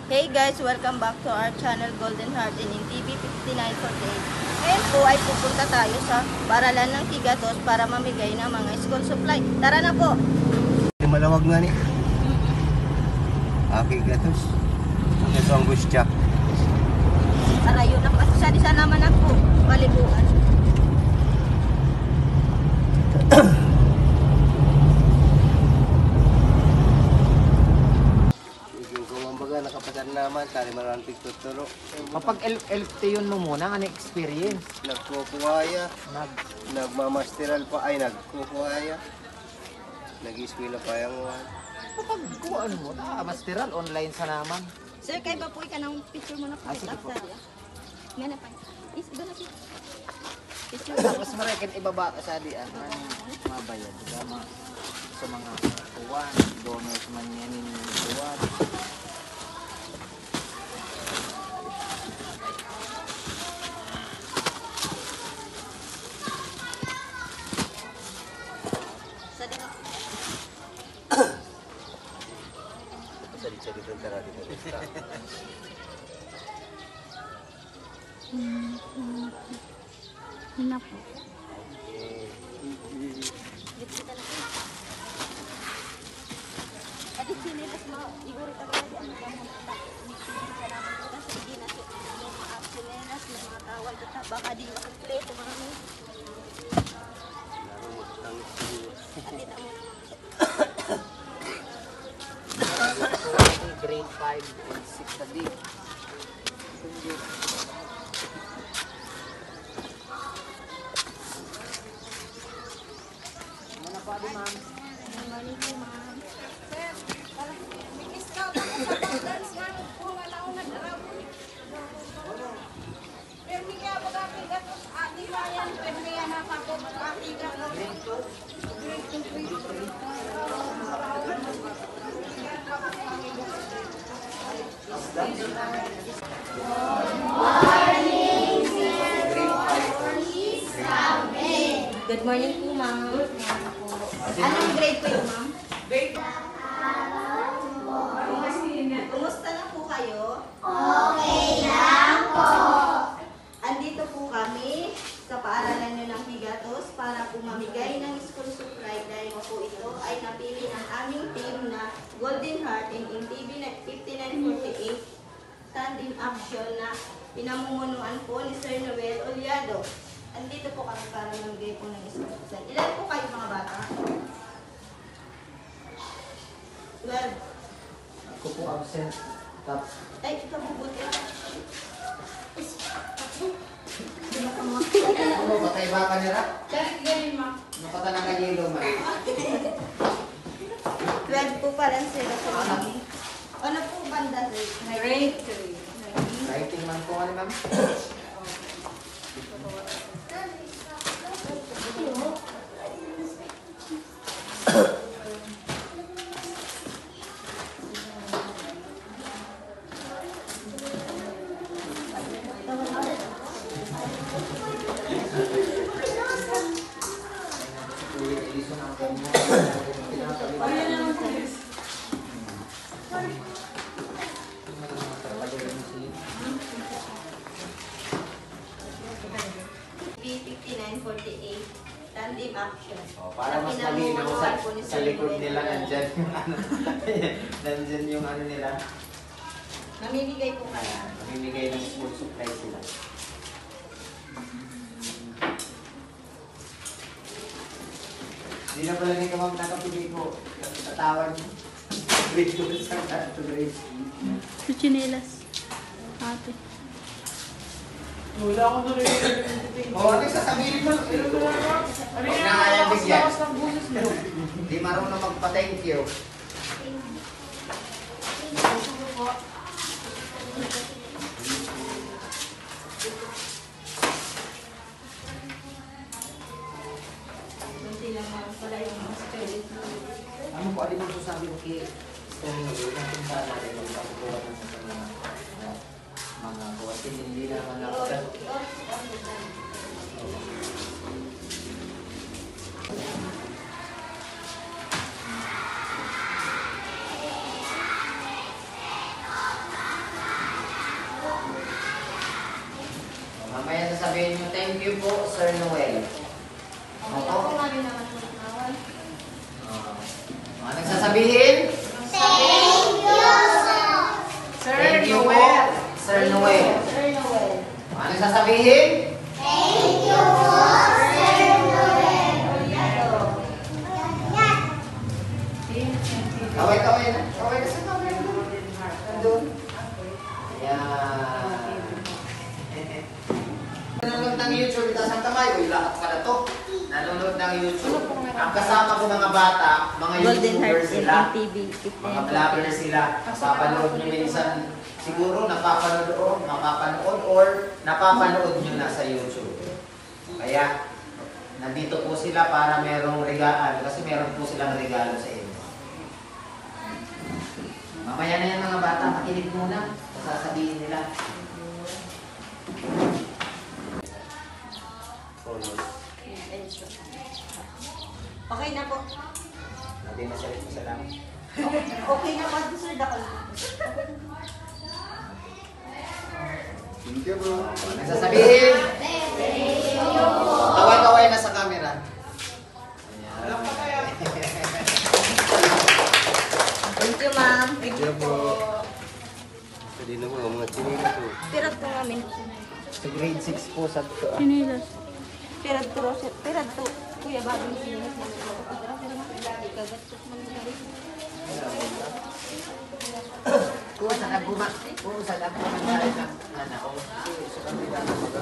Hey guys, welcome back to our channel Golden Heart and in TV 5948. Ngayon po ay pupunta tayo sa Paaralan ng Higatos para mamigay ng mga school supply. Tara na po! Malawag nga ni. Higatos. Ito ang bus jack. Tara yun na kasi sa naman ako. Malibuan. Nakapasar naman, tari maraming tuturo. Kapag LFT yun mo muna, ano experience? Nagkukuhaya, nagmamasteral pa, ay nagkukuhaya. Nag-eskwela pa yung Kapag kuhaan mo, masteral, online sa naman. Sir, kayo ba po ka ng picture mo na po? Sige po. Nga na pa. Iba na siya. Picture Tapos marekin ibaba ka sa diyan, mabayad. Diba? Sa mga kuwan, donors man yan yung kuwan. Salit-salit ang tara dito. na po. Adik sini mas mau igor talaga ang kasi hindi na mga absenenas, mga tawag kita baka di makompleto marami. Grade 5 and 6 na din. Mana pa di ma'am? Morning po ma'am. Sir, may discount ako sa pag-dance ma'am. Kung wala akong nag-araw. Permi kaya pag-akigat ko sa ating bayan. Permi kaya napapag-akigat ko. Grade 2, grade 3. Good morning po ma'am. Anong grade po yun ma'am? Kumusta na po kayo? Okay lang po. Andito po kami sa paaralan nyo ng Higatos para po mamigay ng school supply dahil po ito ay napili ng aming team na Golden Heart and NTV 5948 tandem action na pinamumunuan po ni Sir Noel Oliado. Andito po kami para mamigay po ng school supply. Ilan po kayo mga bata? 12. Ako po absent. Ay, ikaw bubuti. Ano ba tayo baka nila? Galing ma'am. Nakatala ka yelo man. 12 po pala sila po kami. Ano po banda sir? Grade 3. Writing man po ano ma'am? B5948 tandem action. Para mas malinaw sa likod nila nandyan yung ano. Nandyan yung ano nila. Namimigay po kaya. Mamimigay ng school supply sila. Hindi na pala ni kamang nakapili ko. Tatawan niyo. Grade 2 sa grade 3. Sa chinelas. Ate. Wala akong narinig. O, ano sasabihin mo? Ano Huwag yan? na kaya bigyan. Lakas ng buses mo. Hindi marunong magpa-thank you. Kunti lang mga pala yung mga spirit. Ano po, alin mo sabi ko kay Stony, yung punta natin yung pagkukuha ng mga kuwasin, hindi naman ako. sabihin nyo, thank you po, Sir Noel. Opo. Anong sasabihin? Thank you po, Sir Noel. Anong sasabihin? Kaway-kaway na. Kaway ka sa kaway. Nandun. Ayan. Nanonood ng YouTube, itaas ang kamay. Uy, lahat pala to. Nanonood ng YouTube. Ang kasama ko mga bata, mga Golden Heart YouTubers sila. TV. Mga vlogger sila. Napapanood nyo minsan. Siguro napapanood or napapanood nyo na sa YouTube. Kaya, nandito po sila para merong regalo. Kasi meron po silang regalo sa inyo. Mamaya na yan mga bata, makinig muna sa sasabihin nila. Okay na po. Hindi masalit mo salamat. Okay na po, sir. Ano sasabihin? Kaway-kaway na sa camera. Ayan. Thank you, ma'am. Thank you po. Pwede na po, mga chinila po. Pirat po namin. Sa grade 6 po sa to. Chinelas. Pirat po, pirat po. Kuya, bagong sinas na Kung saan ako ng anak ko. Sa kanila na mga.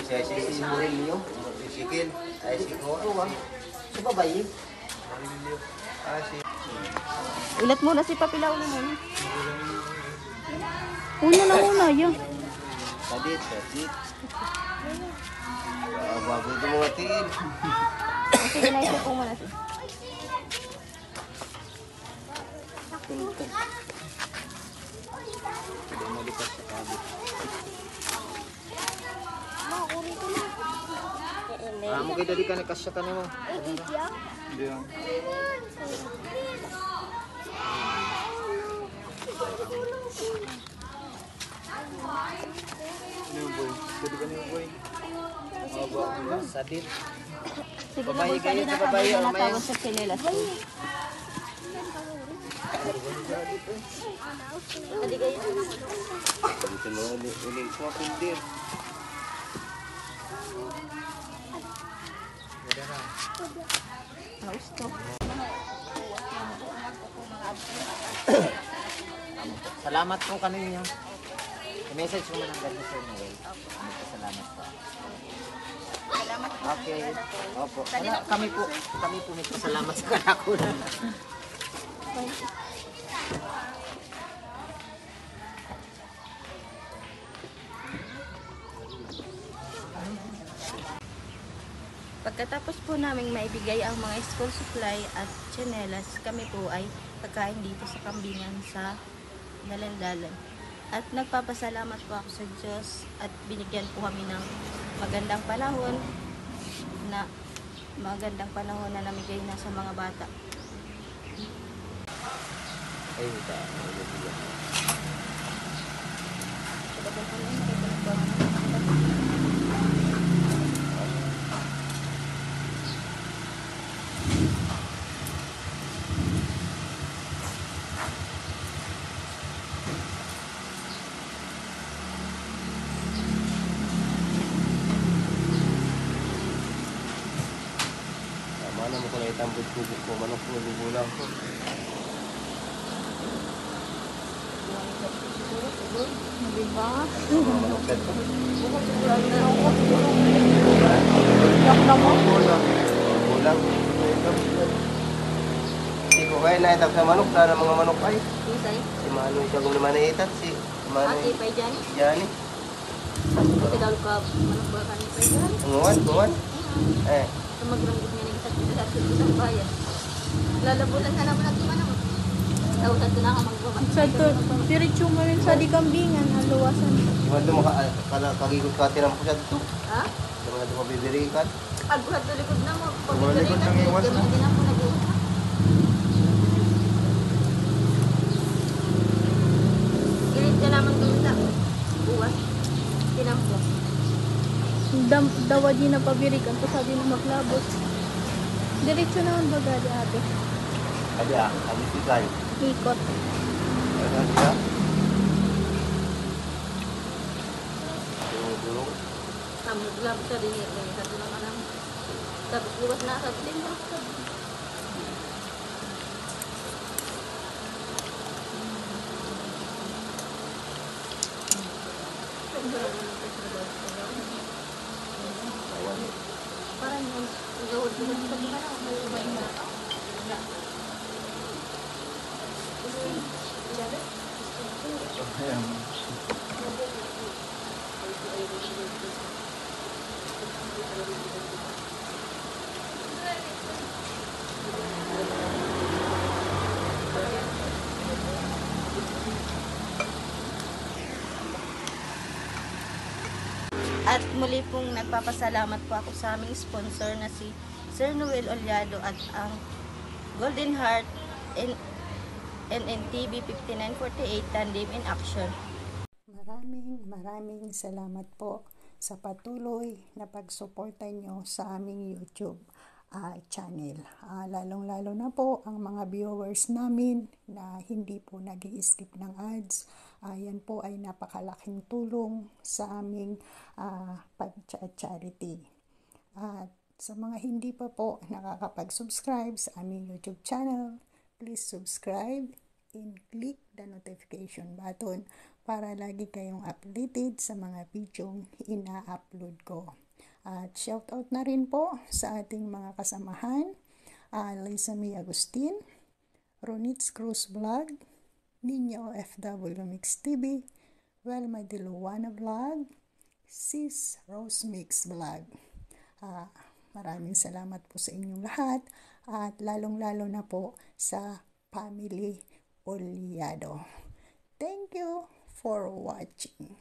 Si Murillo. Si Sikil. Ay, si Koro. Sa babae. Ulat muna si Papilaw na muna. Una na una, yun. Sadit. Bago dumating. Sige na, isa po muna siya. Mo kay dali ka ni kasya ka nimo. Sadit. Sige na, Babae boss. kayo, Dali na babae, kami na mamaya. tawag sa chinelas po. Dali kayo. Dito na uling ko pindir. Haus to. Salamat po kaninyo. I-message mo man ang ganda Sir Noel. Salamat po. Okay. Opo. Kami po may salamat sa kanakunan. Pagkatapos po naming maibigay ang mga school supply at tsinelas, kami po ay pagkain dito sa kambingan sa Dalandalan. At nagpapasalamat po ako sa Diyos at binigyan po kami ng magandang panahon na namigay na sa mga bata. Ay, ito. Mana mo ko na itambod kubok ko, manok ko, gugulang ko. Diba? Manok ka ito. Gugulang. Si ko kaya naitag sa manok, sana mga manok ay. Isay, Si Manoy siya kung naman naitat, si Manoy. ate pa dyan. Jani. Kasi daw ka manok ba kami pa dyan. Tunguan. Eh, Sa magranggit niya ng isang bayan. Lalabutan ka naman natin manok. Tawag na ka magbaba. Sa to, diretso mo rin sa di kambingan, haluwasan. iwan doon kagikot ka tinang po siya dito. Ha? Mga doon mabibirikan. Pagbuhat sa likod na mo. Wala likod ng iwas na. Hindi na po nag-iwas. Gilit ka naman doon sa buwas. Tinampo. Dawa di na pabirikan to sabi na maglabot. Diretso naman ba gali ate? Ada, habis ikan. Ikot. Ada dia. Dulu. Kamu gelap tadi nih, satu lang. Tapos luwas na sa din. Parang yung gawad ko sa mga At muli pong nagpapasalamat po ako sa aming sponsor na si Sir Noel Ollado at ang Golden Heart NNTV 5948 Tandem in Action. Maraming salamat po sa patuloy na pagsuporta nyo sa aming YouTube channel. Lalong-lalo na po ang mga viewers namin na hindi po nag-i-skip ng ads. Yan po ay napakalaking tulong sa aming pag-charity. At sa mga hindi pa po nakakapag-subscribe sa aming YouTube channel, please subscribe and click the notification button para lagi kayong updated sa mga videong ina-upload ko. At shoutout na rin po sa ating mga kasamahan, Lisa May Agustin, Ronitz Cruz Vlog, Ninyo FW Mix TV, Welma Diluwana Vlog, Sis Rose Mix Vlog. Maraming salamat po sa inyong lahat at lalong-lalo na po sa Family Ollado. Thank you for watching.